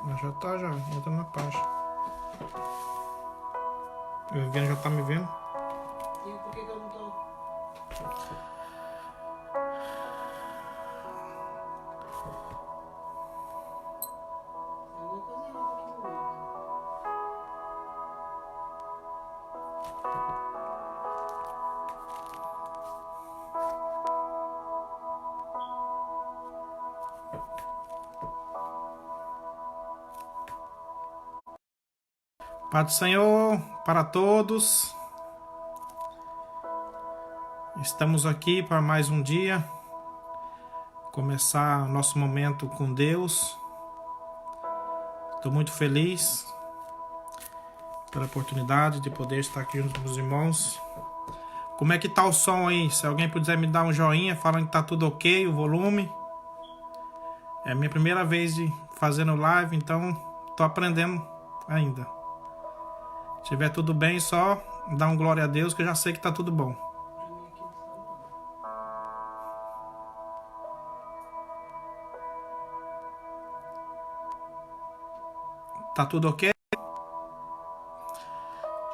Mas já tá, já. Entra na página. A Viviane já tá me vendo? E por que eu não tô? Alguma coisa errada aqui no meio. Pai do Senhor, para todos. Estamos aqui para mais um dia. Começar nosso momento com Deus. Estou muito feliz pela oportunidade de poder estar aqui junto com os irmãos. Como é que tá o som aí? Se alguém puder me dar um joinha falando que tá tudo ok, o volume. É a minha primeira vez de fazendo live, então tô aprendendo ainda. Se tiver tudo bem, só dá um glória a Deus que eu já sei que tá tudo bom. Tá tudo ok?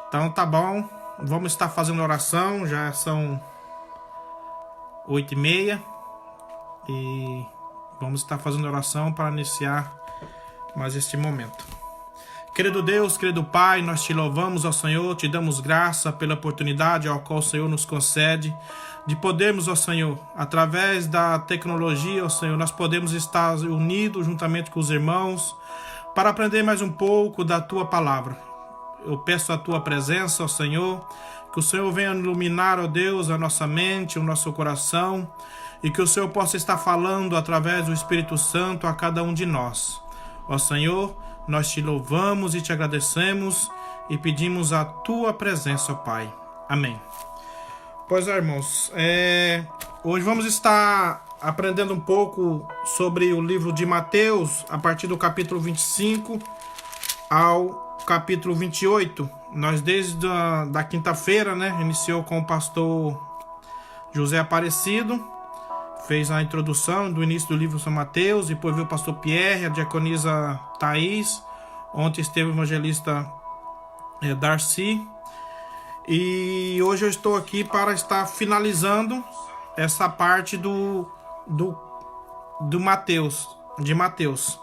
Então tá bom. Vamos estar fazendo oração. Já são 8h30. E vamos estar fazendo oração para iniciar mais este momento. Querido Deus, querido Pai, nós te louvamos, ó Senhor, te damos graça pela oportunidade ao qual o Senhor nos concede de podermos, ó Senhor, através da tecnologia, ó Senhor, nós podemos estar unidos juntamente com os irmãos para aprender mais um pouco da Tua Palavra. Eu peço a Tua presença, ó Senhor, que o Senhor venha iluminar, ó Deus, a nossa mente, o nosso coração, e que o Senhor possa estar falando através do Espírito Santo a cada um de nós. Ó Senhor, nós te louvamos e te agradecemos e pedimos a Tua presença, ó Pai. Amém. Pois é, irmãos, hoje vamos estar aprendendo um pouco sobre o livro de Mateus, a partir do capítulo 25 ao capítulo 28. Nós desde da quinta-feira, né, iniciou com o pastor José Aparecido, fez a introdução do início do livro de São Mateus, depois veio o pastor Pierre, a diaconisa Thaís, ontem esteve o evangelista Darcy, e hoje eu estou aqui para estar finalizando essa parte do Mateus, de Mateus.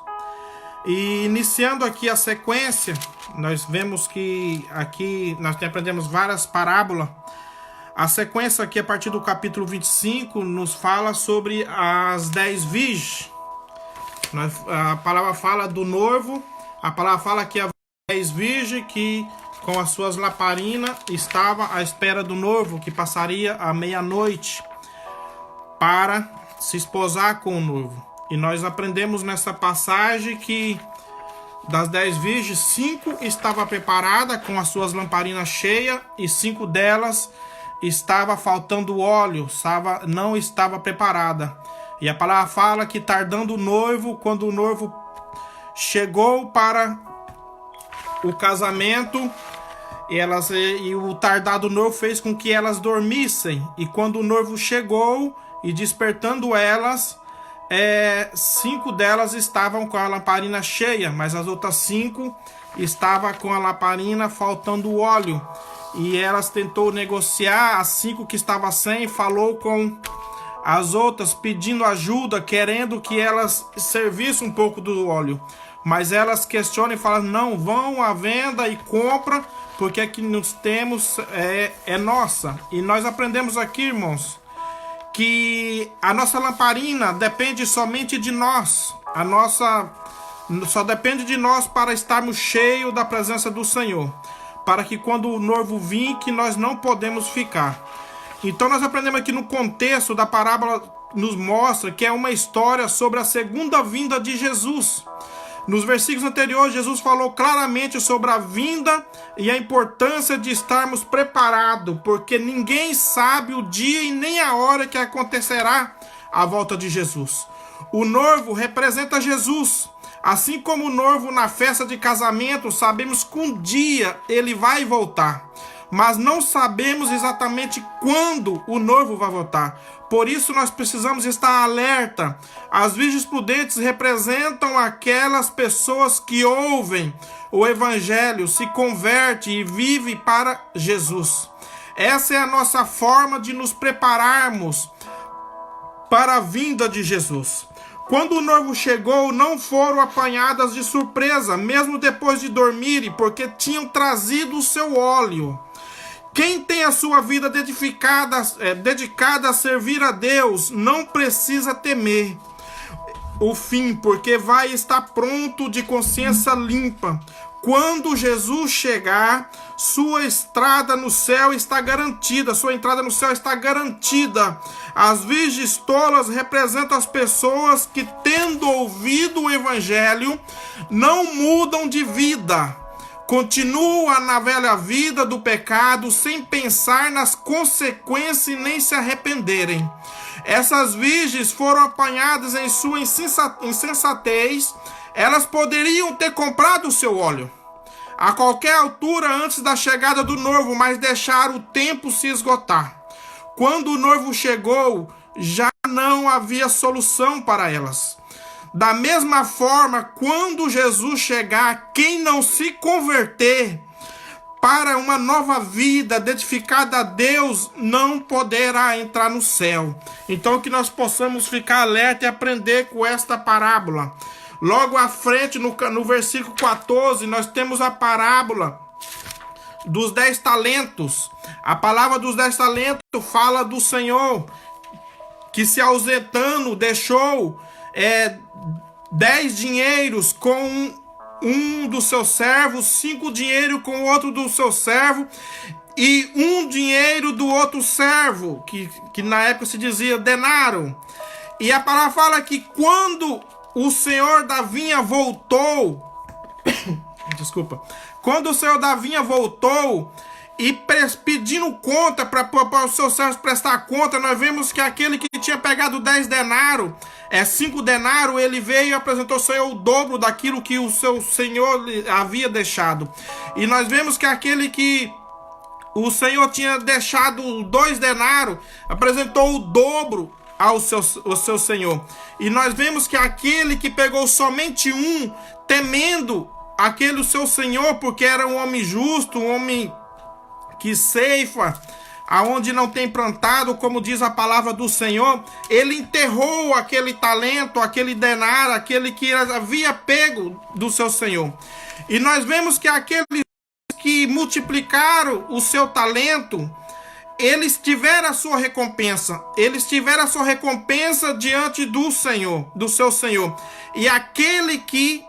E iniciando aqui a sequência, nós vemos que aqui nós aprendemos várias parábolas. A sequência aqui, a partir do capítulo 25, nos fala sobre as 10 virgens. A palavra fala do noivo, a palavra fala que havia 10 virgens que, com as suas lamparinas, estavam à espera do noivo, que passaria à meia-noite para se esposar com o noivo. E nós aprendemos nessa passagem que das 10 virgens, 5 estavam preparadas com as suas lamparinas cheias e 5 delas estava faltando óleo, não estava preparada. E a palavra fala que tardando o noivo, quando o noivo chegou para o casamento, e o tardado noivo fez com que elas dormissem. E quando o noivo chegou e despertando elas, 5 delas estavam com a lamparina cheia, mas as outras 5 estavam com a lamparina faltando óleo. E elas tentou negociar, as 5 que estavam sem, falou com as outras, pedindo ajuda, querendo que elas servissem um pouco do óleo. Mas elas questionam e falam, não, vão à venda e compra, porque aqui nós temos, é nossa. E nós aprendemos aqui, irmãos, que a nossa lamparina depende somente de nós. Só depende de nós para estarmos cheios da presença do Senhor, para que quando o noivo vir, que nós não podemos ficar. Então nós aprendemos aqui no contexto da parábola, nos mostra que é uma história sobre a segunda vinda de Jesus. Nos versículos anteriores, Jesus falou claramente sobre a vinda e a importância de estarmos preparados, porque ninguém sabe o dia e nem a hora que acontecerá a volta de Jesus. O noivo representa Jesus. Assim como o noivo na festa de casamento, sabemos que um dia ele vai voltar. mas não sabemos exatamente quando o noivo vai voltar. Por isso nós precisamos estar alerta. As virgens prudentes representam aquelas pessoas que ouvem o evangelho, se convertem e vivem para Jesus. Essa é a nossa forma de nos prepararmos para a vinda de Jesus. Quando o noivo chegou, não foram apanhadas de surpresa, mesmo depois de dormirem, porque tinham trazido o seu óleo. Quem tem a sua vida dedicada a servir a Deus, não precisa temer o fim, porque vai estar pronto de consciência limpa. Quando Jesus chegar, sua entrada no céu está garantida. As virgens tolas representam as pessoas que, tendo ouvido o evangelho, não mudam de vida. Continuam na velha vida do pecado, sem pensar nas consequências e nem se arrependerem. Essas virgens foram apanhadas em sua insensatez. Elas poderiam ter comprado o seu óleo a qualquer altura antes da chegada do noivo, mas deixaram o tempo se esgotar. Quando o noivo chegou, já não havia solução para elas. Da mesma forma, quando Jesus chegar, quem não se converter para uma nova vida dedicada a Deus não poderá entrar no céu. Então que nós possamos ficar alerta e aprender com esta parábola. Logo à frente, no versículo 14, nós temos a parábola dos 10 talentos. A palavra dos 10 talentos fala do Senhor que, se ausentando, deixou 10 dinheiros com um dos seus servos, 5 dinheiros com o outro do seu servo e 1 dinheiro do outro servo, que na época se dizia denário. E a palavra fala que quando o senhor da vinha voltou, quando o senhor da vinha voltou e pedindo conta para os seus servos prestar conta, nós vemos que aquele que tinha pegado 10 denários, 5 denários, ele veio e apresentou ao Senhor o dobro daquilo que o seu senhor havia deixado. E nós vemos que aquele que o Senhor tinha deixado 2 denários, apresentou o dobro ao seu senhor. E nós vemos que aquele que pegou somente 1, temendo aquele o seu senhor, porque era um homem justo, um homem que ceifa aonde não tem plantado, como diz a palavra do Senhor, ele enterrou aquele talento, aquele denário, aquele que havia pego do seu senhor. E nós vemos que aqueles que multiplicaram o seu talento, eles tiveram a sua recompensa. Eles tiveram a sua recompensa diante do Senhor, do seu Senhor. E aquele que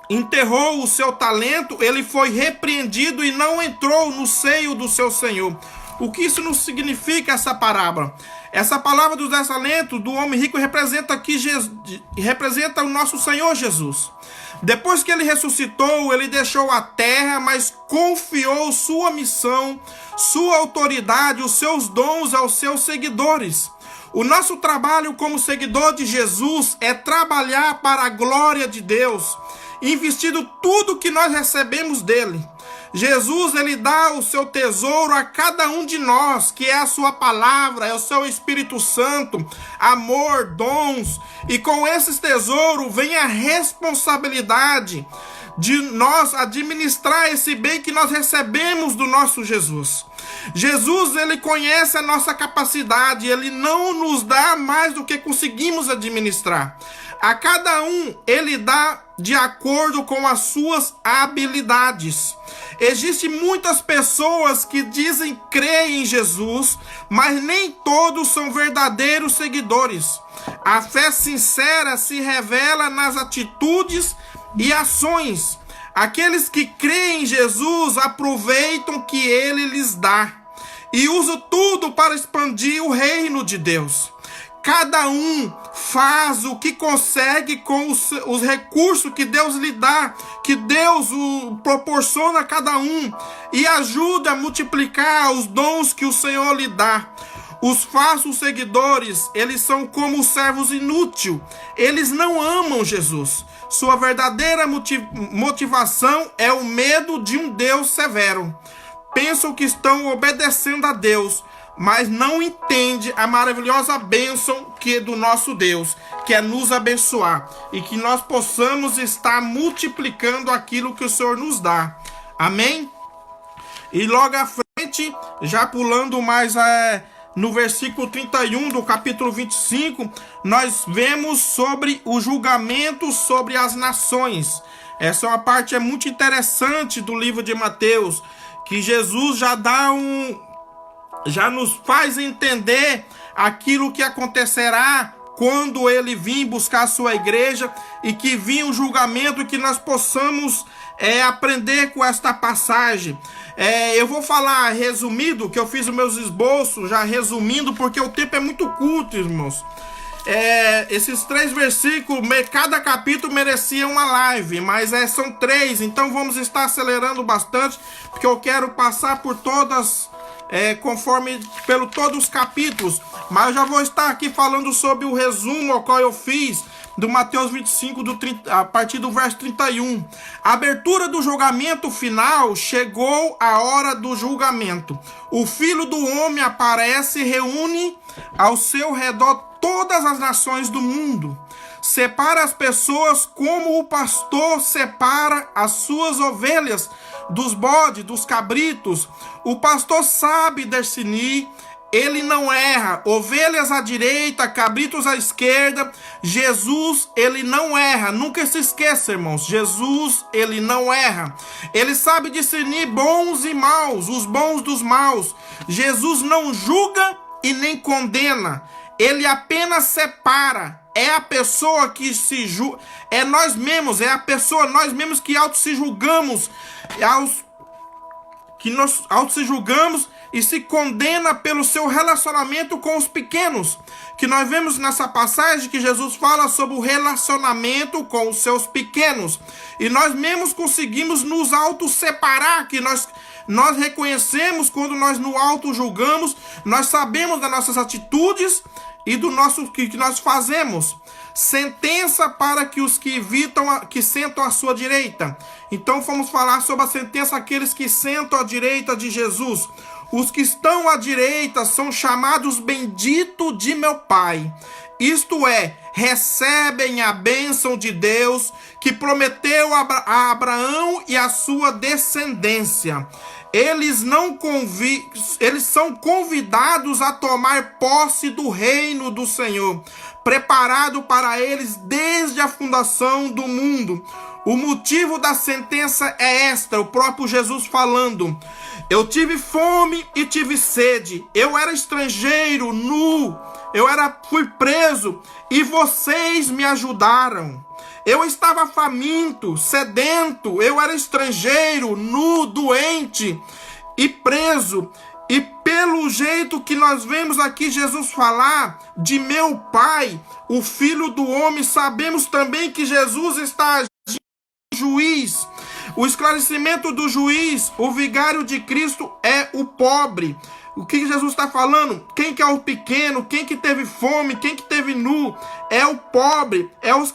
enterrou o seu talento, ele foi repreendido e não entrou no seio do seu Senhor. O que isso não significa, essa parábola? Essa palavra dos 10 talentos do homem rico representa o nosso Senhor Jesus. Depois que ele ressuscitou, ele deixou a terra, mas confiou sua missão, sua autoridade, os seus dons aos seus seguidores. O nosso trabalho como seguidor de Jesus é trabalhar para a glória de Deus, investindo tudo que nós recebemos dele. Jesus, ele dá o seu tesouro a cada um de nós, que é a sua palavra, é o seu Espírito Santo, amor, dons. E com esses tesouros vem a responsabilidade de nós administrar esse bem que nós recebemos do nosso Jesus. Jesus, ele conhece a nossa capacidade, ele não nos dá mais do que conseguimos administrar. A cada um, ele dá de acordo com as suas habilidades. Existem muitas pessoas que dizem crer em Jesus, mas nem todos são verdadeiros seguidores. A fé sincera se revela nas atitudes e ações. Aqueles que creem em Jesus aproveitam o que ele lhes dá e usam tudo para expandir o reino de Deus. Cada um faz o que consegue com os recursos que Deus lhe dá, que Deus proporciona a cada um, e ajuda a multiplicar os dons que o Senhor lhe dá. Os falsos seguidores, eles são como os servos inúteis. Eles não amam Jesus. Sua verdadeira motivação é o medo de um Deus severo. pensam que estão obedecendo a Deus, mas não entende a maravilhosa bênção que é do nosso Deus, que é nos abençoar, e que nós possamos estar multiplicando aquilo que o Senhor nos dá. Amém? E logo à frente, já pulando mais no versículo 31 do capítulo 25, nós vemos sobre o julgamento sobre as nações. Essa é uma parte muito interessante do livro de Mateus, que Jesus já nos faz entender aquilo que acontecerá quando ele vir buscar a sua igreja, e que vir o julgamento, que nós possamos aprender com esta passagem. Eu vou falar resumido, que eu fiz os meus esboços já resumindo, porque o tempo é muito curto, irmãos. Esses 3 versículos, cada capítulo merecia uma live, mas são 3, então vamos estar acelerando bastante, porque eu quero passar por todas, todos os capítulos, mas eu já vou estar aqui falando sobre o resumo ao qual eu fiz do Mateus 25, a partir do verso 31. A abertura do julgamento final. Chegou a hora do julgamento. O Filho do Homem aparece e reúne ao seu redor todas as nações do mundo. Separa as pessoas como o pastor separa as suas ovelhas dos bodes, dos cabritos. O pastor sabe discernir, ele não erra. Ovelhas à direita, cabritos à esquerda. Jesus, ele não erra. Nunca se esqueça, irmãos. Jesus, ele não erra. Ele sabe discernir bons e maus, os bons dos maus. Jesus não julga e nem condena. Ele apenas separa. É a pessoa que se julga. É nós mesmos. É a pessoa, nós mesmos que se julgamos. Que nós se julgamos e se condena pelo seu relacionamento com os pequenos. Que nós vemos nessa passagem que Jesus fala sobre o relacionamento com os seus pequenos. E nós mesmos conseguimos nos auto-separar, que nós reconhecemos quando nós nos auto-julgamos, nós sabemos das nossas atitudes e do que nós fazemos. Sentença para que os que sentam à sua direita. Então vamos falar sobre a sentença àqueles que sentam à direita de Jesus. Os que estão à direita são chamados bendito de meu Pai. Isto é, recebem a bênção de Deus que prometeu a Abraão e a sua descendência. Eles são convidados a tomar posse do reino do Senhor, preparado para eles desde a fundação do mundo. O motivo da sentença é esta, o próprio Jesus falando: eu tive fome e tive sede, eu era estrangeiro, nu, fui preso e vocês me ajudaram. Eu estava faminto, sedento, eu era estrangeiro, nu, doente e preso. E pelo jeito que nós vemos aqui Jesus falar de meu Pai, o Filho do Homem, sabemos também que Jesus está agindo como juiz. O esclarecimento do juiz, o vigário de Cristo é o pobre. O que Jesus está falando? Quem que é o pequeno? Quem que teve fome? Quem que teve nu? É o pobre. É os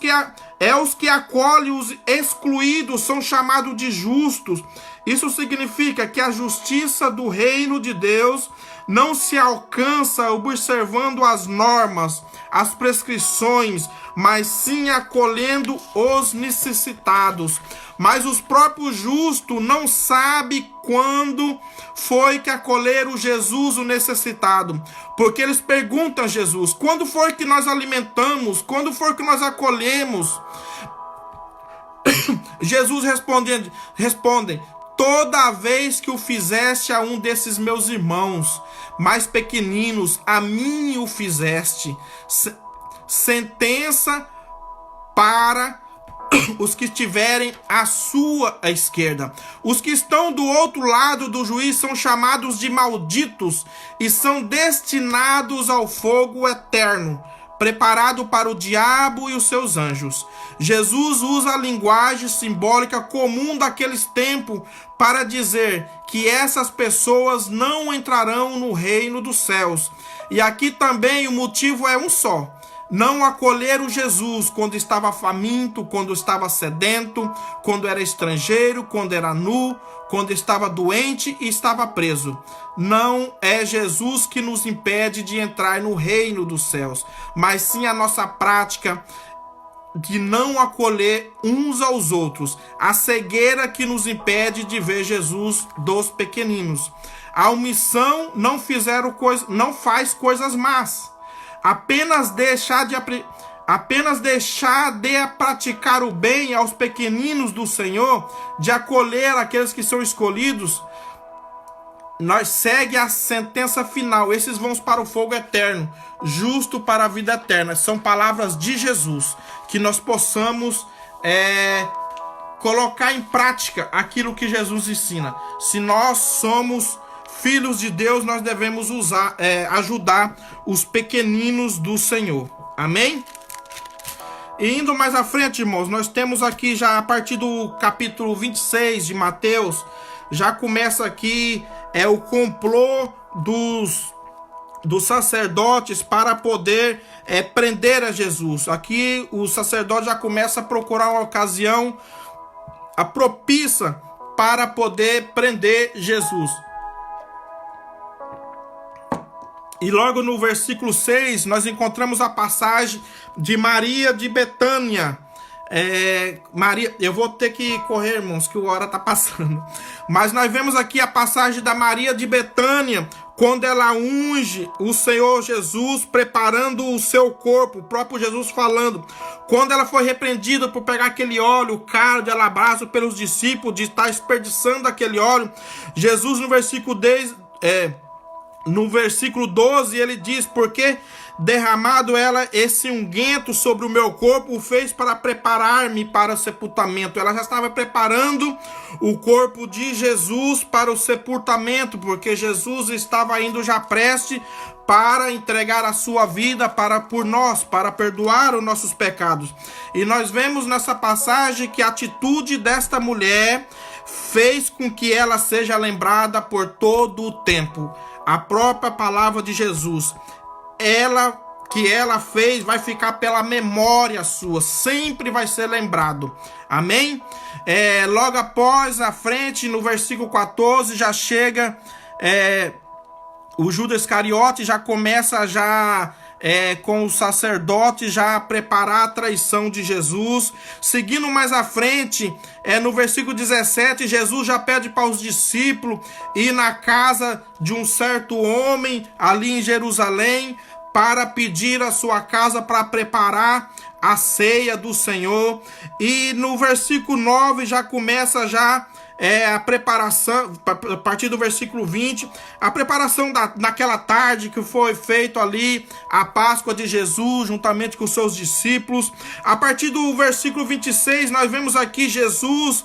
que acolhem os excluídos, são chamados de justos. Isso significa que a justiça do reino de Deus não se alcança observando as normas, as prescrições, mas sim acolhendo os necessitados. Mas os próprios justos não sabem quando foi que acolheram Jesus, o necessitado. Porque eles perguntam a Jesus: quando foi que nós alimentamos? Quando foi que nós acolhemos? Jesus responde: toda vez que o fizeste a um desses meus irmãos mais pequeninos, a mim o fizeste. Sentença para os que estiverem à sua esquerda. Os que estão do outro lado do juiz são chamados de malditos e são destinados ao fogo eterno, preparado para o diabo e os seus anjos. Jesus usa a linguagem simbólica comum daqueles tempos para dizer que essas pessoas não entrarão no reino dos céus. E aqui também o motivo é um só: não acolheram Jesus quando estava faminto, quando estava sedento, quando era estrangeiro, quando era nu, quando estava doente e estava preso. Não é Jesus que nos impede de entrar no reino dos céus, mas sim a nossa prática de não acolher uns aos outros, a cegueira que nos impede de ver Jesus dos pequeninos. A omissão não faz coisas más. Apenas deixar de praticar o bem aos pequeninos do Senhor, de acolher aqueles que são escolhidos, nós segue a sentença final. Esses vão para o fogo eterno, justo para a vida eterna. São palavras de Jesus. Que nós possamos colocar em prática aquilo que Jesus ensina. Se nós somos filhos de Deus, nós devemos ajudar os pequeninos do Senhor. Amém? E indo mais à frente, irmãos, nós temos aqui já a partir do capítulo 26 de Mateus, já começa aqui o complô dos sacerdotes para poder prender a Jesus. Aqui o sacerdote já começa a procurar uma ocasião propícia para poder prender Jesus. E logo no versículo 6, nós encontramos a passagem de Maria de Betânia. Maria, eu vou ter que correr, irmãos, que a hora está passando. Mas nós vemos aqui a passagem da Maria de Betânia, quando ela unge o Senhor Jesus, preparando o seu corpo, o próprio Jesus falando. Quando ela foi repreendida por pegar aquele óleo caro de alabastro pelos discípulos, de estar desperdiçando aquele óleo, Jesus no versículo 12, ele diz: porque derramado ela esse unguento sobre o meu corpo, o fez para preparar-me para o sepultamento. Ela já estava preparando o corpo de Jesus para o sepultamento, porque Jesus estava indo já prestes para entregar a sua vida por nós, para perdoar os nossos pecados. E nós vemos nessa passagem que a atitude desta mulher fez com que ela seja lembrada por todo o tempo. A própria palavra de Jesus, que ela fez, vai ficar pela memória sua, sempre vai ser lembrado. Amém? Logo após, à frente, no versículo 14, já chega o Judas Iscariote, já começa com o sacerdote já a preparar a traição de Jesus. Seguindo mais à frente, no versículo 17, Jesus já pede para os discípulos ir na casa de um certo homem ali em Jerusalém para pedir a sua casa para preparar a ceia do Senhor. E no versículo 9 já começa a preparação, a partir do versículo 20, a preparação naquela tarde que foi feito ali a Páscoa de Jesus, juntamente com seus discípulos. A partir do versículo 26, nós vemos aqui Jesus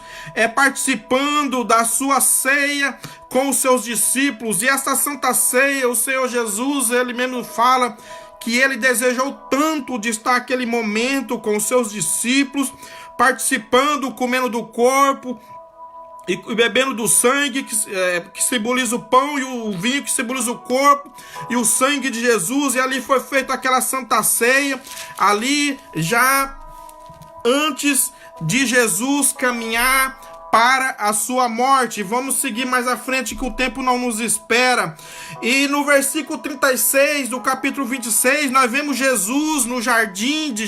participando da sua ceia com os seus discípulos. E essa santa ceia, o Senhor Jesus, ele mesmo fala que ele desejou tanto de estar aquele momento com os seus discípulos, participando, comendo do corpo e bebendo do sangue, que simboliza o pão, e o vinho, que simboliza o corpo e o sangue de Jesus. E ali foi feita aquela santa ceia, ali já antes de Jesus caminhar para a sua morte. Vamos seguir mais à frente, que o tempo não nos espera. E no versículo 36 do capítulo 26, nós vemos Jesus no jardim de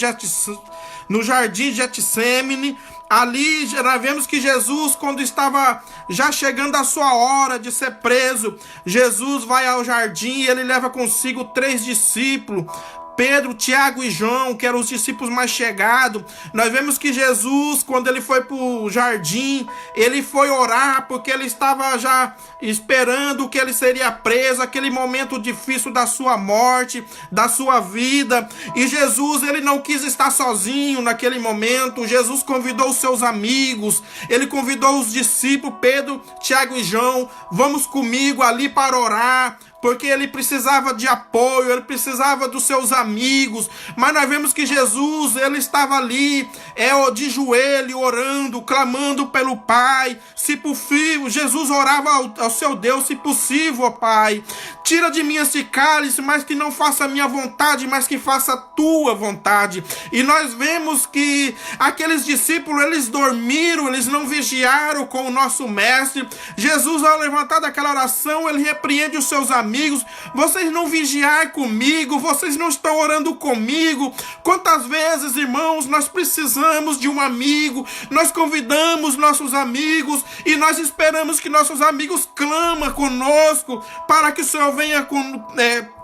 Getsêmani. Ali nós vemos que Jesus, quando estava já chegando a sua hora de ser preso, Jesus vai ao jardim e ele leva consigo 3 discípulos, Pedro, Tiago e João, que eram os discípulos mais chegados. Nós vemos que Jesus, quando ele foi para o jardim, ele foi orar, porque ele estava já esperando que ele seria preso, aquele momento difícil da sua morte, da sua vida. E Jesus, ele não quis estar sozinho naquele momento. Jesus convidou os seus amigos, ele convidou os discípulos, Pedro, Tiago e João: vamos comigo ali para orar, porque ele precisava de apoio, ele precisava dos seus amigos, mas nós vemos que Jesus, ele estava ali, de joelho, orando, clamando pelo Pai. Se possível, Jesus orava ao seu Deus: se possível, ó Pai, tira de mim esse cálice, mas que não faça a minha vontade, mas que faça a tua vontade. E nós vemos que aqueles discípulos, eles dormiram, eles não vigiaram com o nosso mestre. Jesus, ao levantar daquela oração, ele repreende os seus amigos: vocês não vigiar comigo, vocês não estão orando comigo. Quantas vezes, irmãos, nós precisamos de um amigo, nós convidamos nossos amigos e nós esperamos que nossos amigos clamem conosco para que o Senhor venha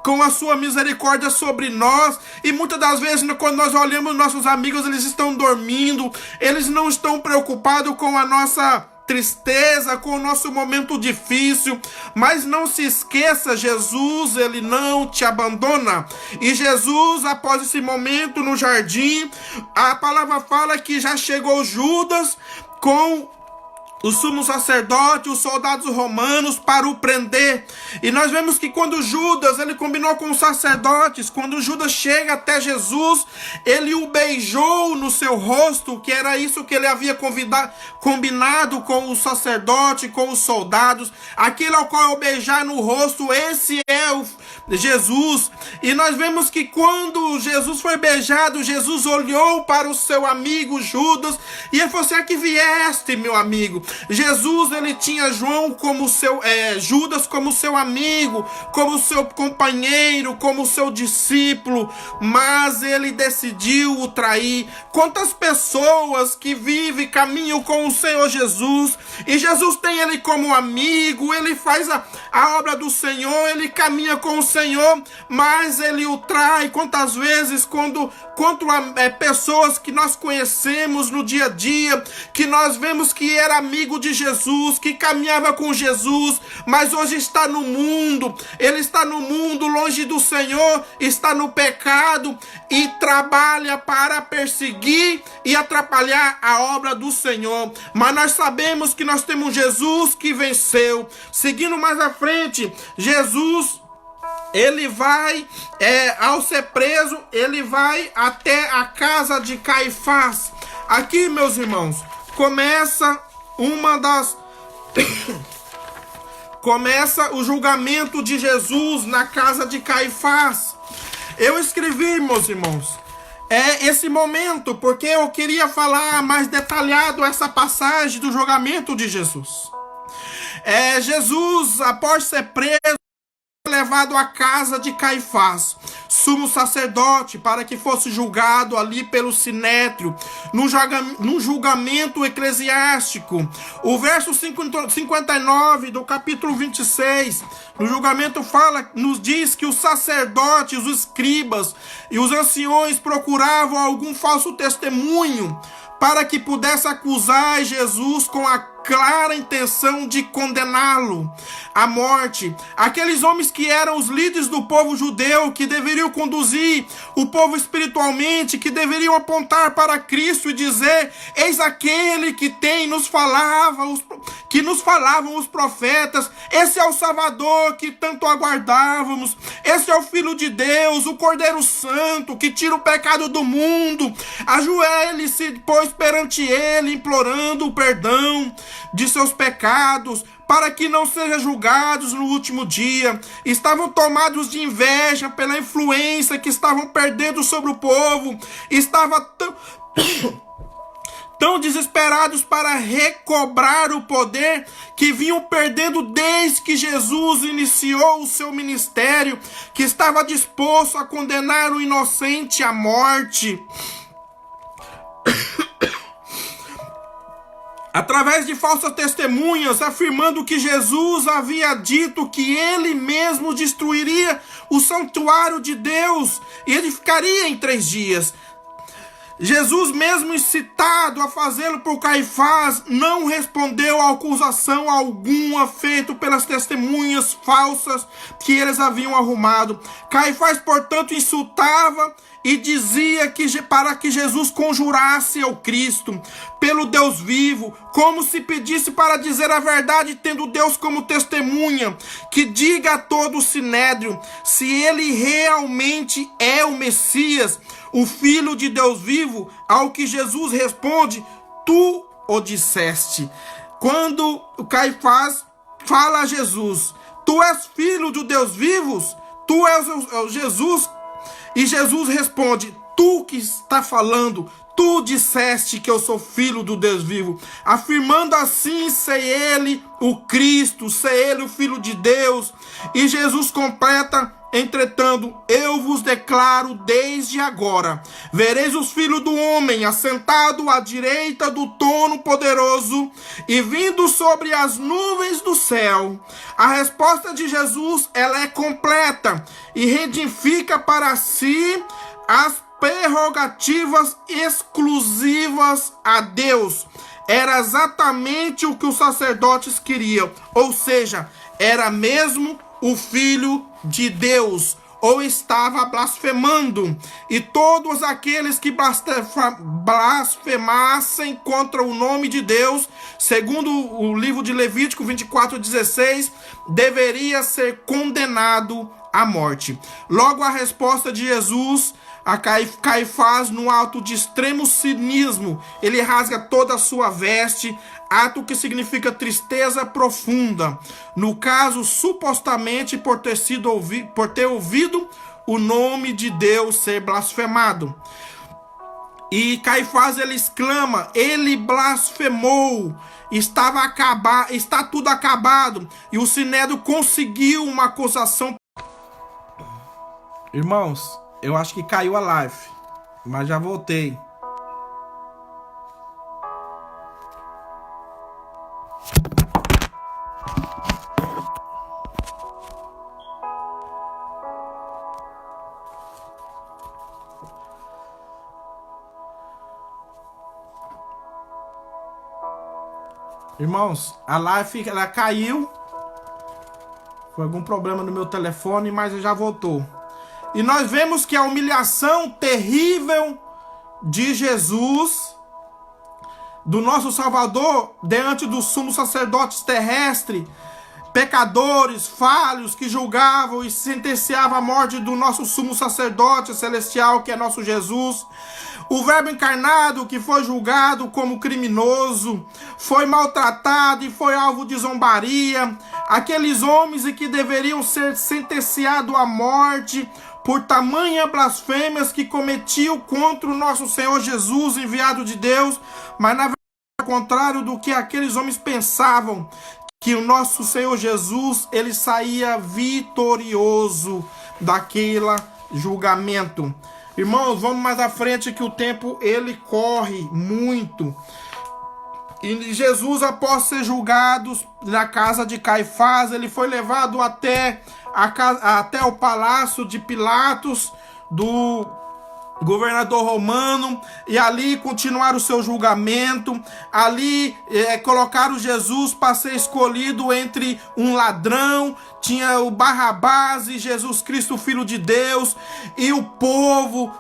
com a sua misericórdia sobre nós. E muitas das vezes, quando nós olhamos nossos amigos, eles estão dormindo, eles não estão preocupados com a nossa tristeza, com o nosso momento difícil. Mas não se esqueça, Jesus, ele não te abandona. E Jesus, após esse momento no jardim, a palavra fala que já chegou Judas com o sumo sacerdote, os soldados romanos, para o prender. E nós vemos que quando Judas, ele combinou com os sacerdotes, quando Judas chega até Jesus, ele o beijou no seu rosto, que era isso que ele havia combinado com o sacerdote, com os soldados. Aquilo ao qual eu beijar no rosto, esse é o Jesus. E nós vemos que quando Jesus foi beijado, Jesus olhou para o seu amigo Judas e ele falou assim: aqui vieste, meu amigo. Jesus, ele tinha Judas como seu amigo, como seu companheiro, como seu discípulo, mas ele decidiu o trair. Quantas pessoas que vivem, caminham com o Senhor Jesus, e Jesus tem ele como amigo, ele faz a obra do Senhor, ele caminha com o Senhor, mas ele o trai. Quantas vezes, quanto a pessoas que nós conhecemos no dia a dia, que nós vemos que era amigo de Jesus, que caminhava com Jesus, mas hoje está no mundo, ele está no mundo, longe do Senhor, está no pecado e trabalha para perseguir e atrapalhar a obra do Senhor. Mas nós sabemos que nós temos Jesus que venceu. Seguindo mais à frente, Jesus, ele vai, ao ser preso, ele vai até a casa de Caifás. Aqui, meus irmãos, começa começa o julgamento de Jesus na casa de Caifás. Eu escrevi, meus irmãos, esse momento porque eu queria falar mais detalhado essa passagem do julgamento de Jesus. Jesus, após ser preso, levado à casa de Caifás, sumo sacerdote, para que fosse julgado ali pelo sinédrio, no julgamento eclesiástico. O verso 59 do capítulo 26, no julgamento nos diz que os sacerdotes, os escribas e os anciões procuravam algum falso testemunho para que pudesse acusar Jesus com a clara intenção de condená-lo à morte. Aqueles homens que eram os líderes do povo judeu, que deveriam conduzir o povo espiritualmente, que deveriam apontar para Cristo e dizer: eis aquele que nos falavam os profetas, esse é o Salvador que tanto aguardávamos, esse é o Filho de Deus, o Cordeiro Santo, que tira o pecado do mundo. Ajoelhe-se, pois, perante ele, implorando o perdão de seus pecados, para que não sejam julgados no último dia. Estavam tomados de inveja pela influência que estavam perdendo sobre o povo. Estavam tão desesperados para recobrar o poder que vinham perdendo desde que Jesus iniciou o seu ministério, que estava disposto a condenar o inocente à morte. Através de falsas testemunhas, afirmando que Jesus havia dito que ele mesmo destruiria o santuário de Deus e edificaria em 3 dias. Jesus, mesmo incitado a fazê-lo por Caifás, não respondeu a acusação alguma feita pelas testemunhas falsas que eles haviam arrumado. Caifás, portanto, insultava e dizia para que Jesus conjurasse ao Cristo, pelo Deus vivo, como se pedisse para dizer a verdade, tendo Deus como testemunha, que diga a todo o sinédrio se ele realmente é o Messias, o Filho de Deus vivo. Ao que Jesus responde: tu o disseste. Quando o Caifás fala a Jesus: tu és filho do Deus vivo, tu és o Jesus. E Jesus responde: tu que está falando, tu disseste que eu sou filho do Deus vivo, afirmando assim ser ele o Cristo, ser ele o Filho de Deus. E Jesus completa: entretanto, eu vos declaro desde agora, vereis os filhos do homem assentado à direita do trono poderoso e vindo sobre as nuvens do céu. A resposta de Jesus, ela é completa e reedifica para si as prerrogativas exclusivas a Deus. Era exatamente o que os sacerdotes queriam, ou seja, era mesmo o Filho de Deus, ou estava blasfemando. E todos aqueles que blasfemassem contra o nome de Deus, segundo o livro de Levítico 24:16, deveria ser condenado à morte. Logo, a resposta de Jesus a Caifás, no ato de extremo cinismo, ele rasga toda a sua veste, ato que significa tristeza profunda, no caso, supostamente por ter ouvido o nome de Deus ser blasfemado. E Caifás, ele exclama: ele blasfemou, está tudo acabado. E o Sinédrio conseguiu uma acusação. Irmãos, eu acho que caiu a live, mas já voltei. Irmãos, a live ela caiu. Foi algum problema no meu telefone, mas já voltou. E nós vemos que a humilhação terrível de Jesus, do nosso Salvador, diante dos sumos sacerdotes terrestres, pecadores, falhos, que julgavam e sentenciavam a morte do nosso sumo sacerdote celestial, que é nosso Jesus. O Verbo encarnado, que foi julgado como criminoso, foi maltratado e foi alvo de zombaria. Aqueles homens que deveriam ser sentenciados à morte por tamanha blasfêmias que cometiam contra o nosso Senhor Jesus, enviado de Deus, mas na verdade, ao contrário do que aqueles homens pensavam, que o nosso Senhor Jesus, ele saía vitorioso daquele julgamento. Irmãos, vamos mais à frente, que o tempo ele corre muito. E Jesus, após ser julgado na casa de Caifás, ele foi levado até o palácio de Pilatos, do governador romano, e ali continuaram o seu julgamento. Ali colocaram Jesus para ser escolhido entre um ladrão, tinha o Barrabás e Jesus Cristo, Filho de Deus, e o povo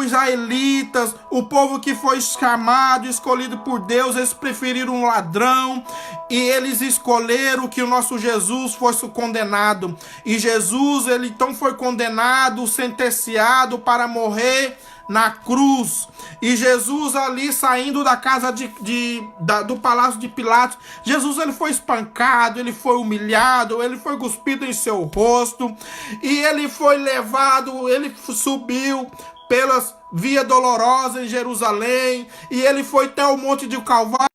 israelitas, o povo que foi chamado, escolhido por Deus, eles preferiram um ladrão, e eles escolheram que o nosso Jesus fosse condenado. E Jesus, ele então foi condenado, sentenciado para morrer na cruz. E Jesus, ali saindo da casa do palácio de Pilatos, Jesus, ele foi espancado, ele foi humilhado, ele foi cuspido em seu rosto, e ele foi levado, ele subiu pelas Via Dolorosa em Jerusalém, e ele foi até o Monte de Calvário,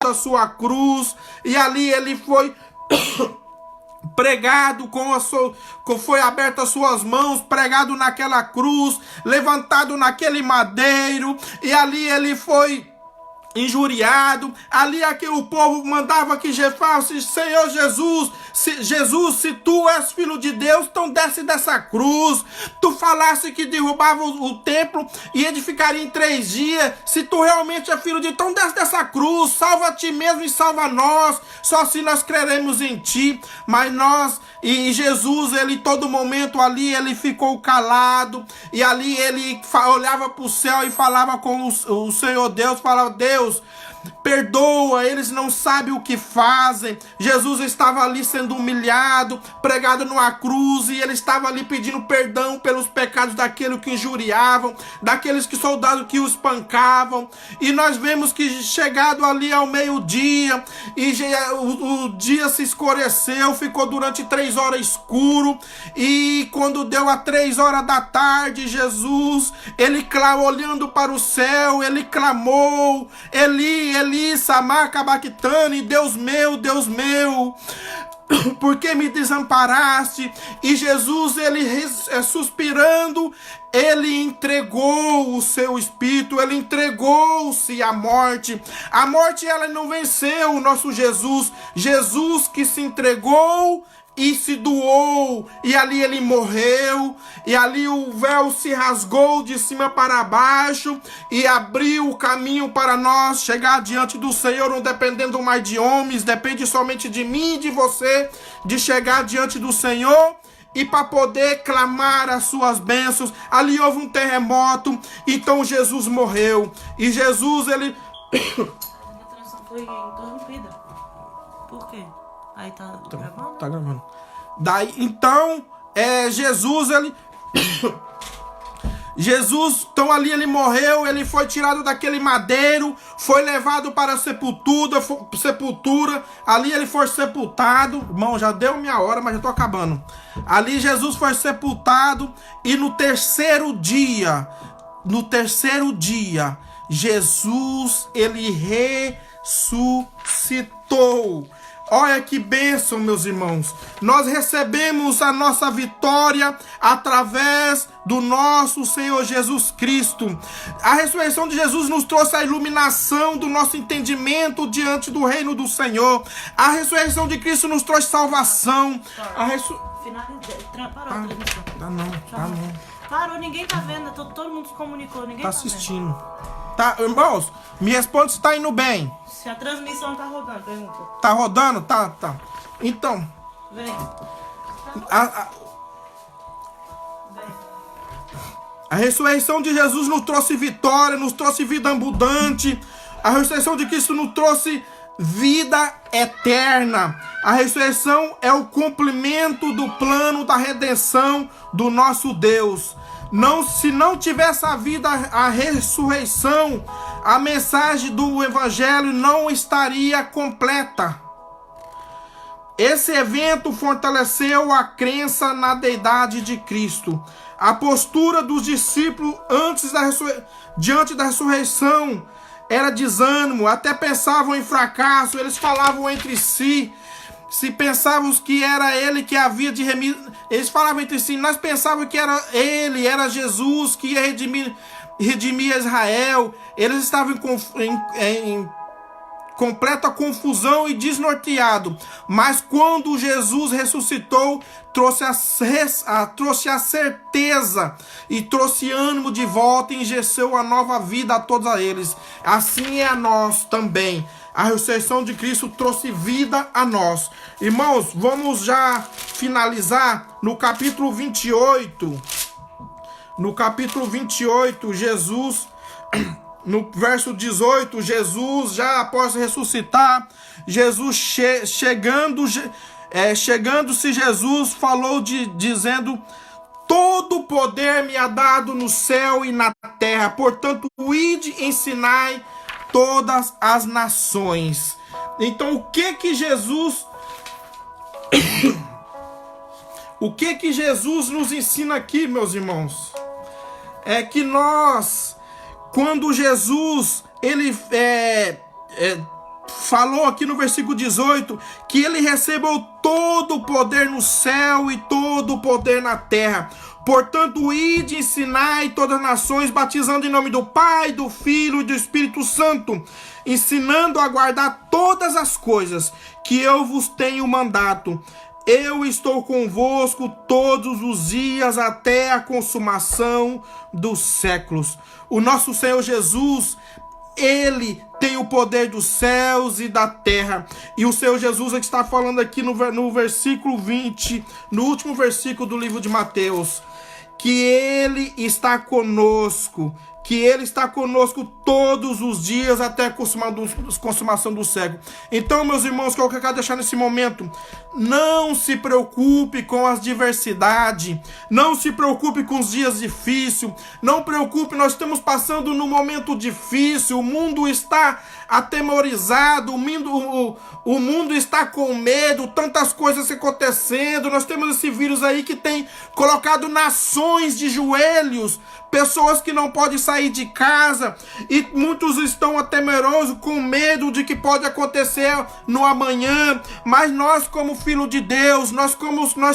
da sua cruz, e ali ele foi pregado, foi aberto as suas mãos, pregado naquela cruz, levantado naquele madeiro, e ali ele foi injuriado. Ali aqui o povo mandava que falasse: Senhor Jesus, se tu és filho de Deus, então desce dessa cruz. Tu falasse que derrubava o templo e edificaria em 3 dias. Se tu realmente é filho de Deus, então desce dessa cruz, salva a ti mesmo e salva nós. Só assim nós creremos em ti. Mas nós, e Jesus, ele todo momento ali, ele ficou calado, e ali ele olhava para o céu e falava com o Senhor Deus, falava: Deus, perdoa, eles não sabem o que fazem. Jesus estava ali sendo humilhado, pregado numa cruz, e ele estava ali pedindo perdão pelos pecados daqueles que injuriavam, daqueles que soldados que os espancavam. E nós vemos que chegado ali ao meio-dia, e o dia se escureceu, ficou durante 3 horas escuro, e quando deu a 3 horas da tarde, Jesus, ele olhando para o céu, ele clamou: Eli, Eli, sama sabactani, Deus meu, por que me desamparaste? E Jesus, ele suspirando, ele entregou o seu espírito, ele entregou-se à morte. A morte, ela não venceu o nosso Jesus. Jesus que se entregou e se doou, e ali ele morreu, e ali o véu se rasgou de cima para baixo, e abriu o caminho para nós chegar diante do Senhor, não dependendo mais de homens, depende somente de mim e de você, de chegar diante do Senhor, e para poder clamar as suas bênçãos. Ali houve um terremoto, então Jesus morreu, e Jesus, ele... A transmissão foi interrompida. Por quê? Aí tá gravando? Tá gravando. Daí, então, Jesus, ele... Jesus, então ali ele morreu, ele foi tirado daquele madeiro, foi levado para a sepultura, ali ele foi sepultado. Irmão, já deu minha hora, mas já tô acabando. Ali Jesus foi sepultado, e no terceiro dia, Jesus, ele ressuscitou. Olha que bênção, meus irmãos. Nós recebemos a nossa vitória através do nosso Senhor Jesus Cristo. A ressurreição de Jesus nos trouxe a iluminação do nosso entendimento diante do reino do Senhor. A ressurreição de Cristo nos trouxe salvação. Parou a transmissão. Não. Parou, ninguém tá vendo, todo mundo se comunicou, ninguém Tá tá assistindo. Tá, irmãos, me responde se tá indo bem. Se a transmissão tá rodando, pergunta. Tá rodando? Tá. Então, Vem. Vem. A ressurreição de Jesus nos trouxe vitória, nos trouxe vida abundante. A ressurreição de Cristo nos trouxe vida eterna. A ressurreição é o cumprimento do plano da redenção do nosso Deus. Se não tivesse havido a ressurreição, a mensagem do Evangelho não estaria completa. Esse evento fortaleceu a crença na deidade de Cristo. A postura dos discípulos diante da ressurreição era desânimo, até pensavam em fracasso. Eles falavam entre si, se pensavam que era ele que havia de remir. Eles falavam entre si, nós pensávamos que era ele, era Jesus que ia redimir Israel. Eles estavam em completa confusão e desnorteado. Mas quando Jesus ressuscitou, trouxe a certeza e trouxe ânimo de volta e injetou a nova vida a todos eles. Assim é a nós também. A ressurreição de Cristo trouxe vida a nós. Irmãos, vamos já finalizar no capítulo 28. No capítulo 28, Jesus... No verso 18, Jesus, já após ressuscitar, Jesus chegando-se, Jesus falou dizendo: todo o poder me é dado no céu e na terra, portanto, ide e ensinai todas as nações. Então, o que Jesus nos ensina aqui, meus irmãos? É que nós... Quando Jesus, ele falou aqui no versículo 18, que ele recebeu todo o poder no céu e todo o poder na terra. Portanto, ide, ensinai todas as nações, batizando em nome do Pai, do Filho e do Espírito Santo, ensinando a guardar todas as coisas que eu vos tenho mandado. Eu estou convosco todos os dias até a consumação dos séculos. O nosso Senhor Jesus, Ele tem o poder dos céus e da terra. E o Senhor Jesus está falando aqui no versículo 20, no último versículo do livro de Mateus, que Ele está conosco, que Ele está conosco todos os dias até a consumação do século. Então, meus irmãos, que eu quero deixar nesse momento, não se preocupe com as diversidades, não se preocupe com os dias difíceis, não preocupe, nós estamos passando num momento difícil, o mundo está atemorizado, o mundo está com medo, tantas coisas acontecendo, nós temos esse vírus aí que tem colocado nações de joelhos, pessoas que não podem sair de casa, e muitos estão temerosos, com medo de que pode acontecer no amanhã. Mas nós, como filho de Deus, nós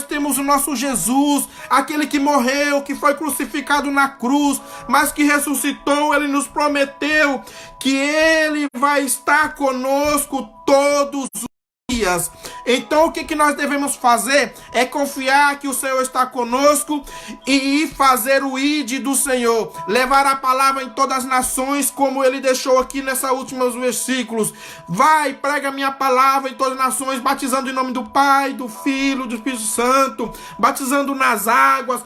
temos o nosso Jesus, aquele que morreu, que foi crucificado na cruz, mas que ressuscitou. Ele nos prometeu que Ele vai estar conosco todos os dias. Então o que nós devemos fazer é confiar que o Senhor está conosco e ir fazer o ide do Senhor, levar a palavra em todas as nações, como Ele deixou aqui nessa últimos versículos. Vai, prega a minha palavra em todas as nações, batizando em nome do Pai, do Filho, do Espírito Santo, batizando nas águas,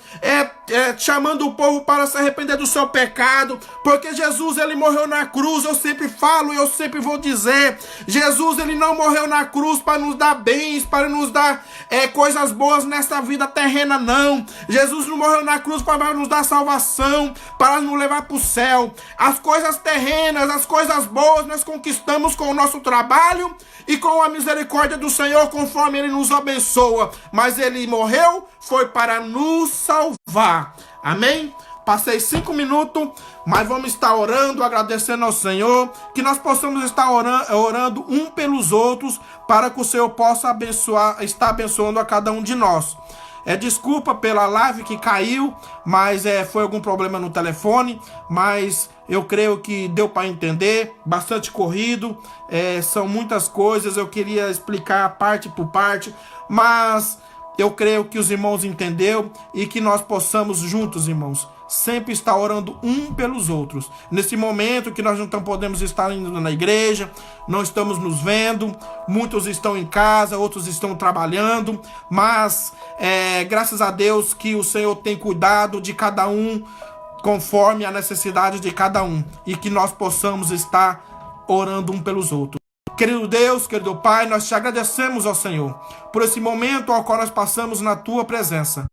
chamando o povo para se arrepender do seu pecado, porque Jesus, Ele morreu na cruz. Eu sempre falo e eu sempre vou dizer, Jesus, Ele não morreu na cruz para nos dar bens, para nos dar coisas boas nesta vida terrena, não. Jesus não morreu na cruz para nos dar salvação, para nos levar para o céu. As coisas terrenas, as coisas boas nós conquistamos com o nosso trabalho e com a misericórdia do Senhor, conforme Ele nos abençoa. Mas Ele morreu, foi para nos salvar. Amém? Passei 5 minutos, mas vamos estar orando, agradecendo ao Senhor, que nós possamos estar orando um pelos outros, para que o Senhor possa estar abençoando a cada um de nós. Desculpa pela live que caiu, mas foi algum problema no telefone, mas eu creio que deu para entender, bastante corrido, são muitas coisas, eu queria explicar parte por parte, mas eu creio que os irmãos entenderam e que nós possamos juntos, irmãos, sempre estar orando um pelos outros. Nesse momento que nós não podemos estar indo na igreja, não estamos nos vendo, muitos estão em casa, outros estão trabalhando, mas graças a Deus que o Senhor tem cuidado de cada um, conforme a necessidade de cada um, e que nós possamos estar orando um pelos outros. Querido Deus, querido Pai, nós te agradecemos, ó Senhor, por esse momento ao qual nós passamos na Tua presença.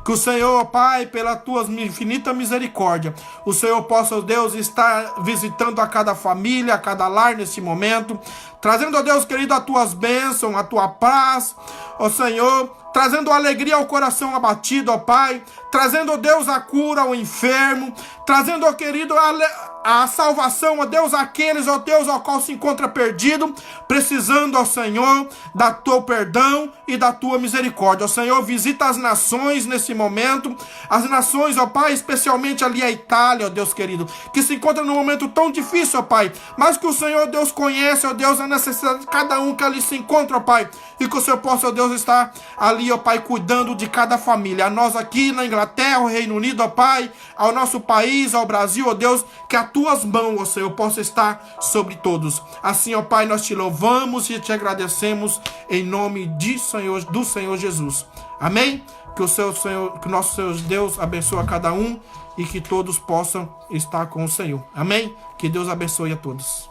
Que o Senhor, Pai, pela Tua infinita misericórdia, o Senhor possa, ó Deus, estar visitando a cada família, a cada lar nesse momento, trazendo, ó Deus querido, as Tuas bênçãos, a Tua paz, ó Senhor, trazendo alegria ao coração abatido, ó Pai, trazendo, ó Deus, a cura ao enfermo, trazendo, ó querido, a salvação, ó Deus, àqueles, ó Deus, ao qual se encontra perdido, precisando, ó Senhor, da Teu perdão e da Tua misericórdia. Ó Senhor, visita as nações nesse momento, as nações, ó Pai, especialmente ali a Itália, ó Deus querido, que se encontra num momento tão difícil, ó Pai, mas que o Senhor, Deus, conhece, ó Deus, a necessidade de cada um que ali se encontra, ó Pai, e que o Senhor possa, ó Deus, estar ali, ó Pai, cuidando de cada família. A nós aqui na Inglaterra, o Reino Unido, ó Pai, ao nosso país, ao Brasil, ó Deus, que a Tuas mãos, ó Senhor, possa estar sobre todos. Assim, ó Pai, nós te louvamos e te agradecemos em nome do Senhor Jesus. Amém? Que o nosso Senhor Deus abençoe a cada um e que todos possam estar com o Senhor. Amém? Que Deus abençoe a todos.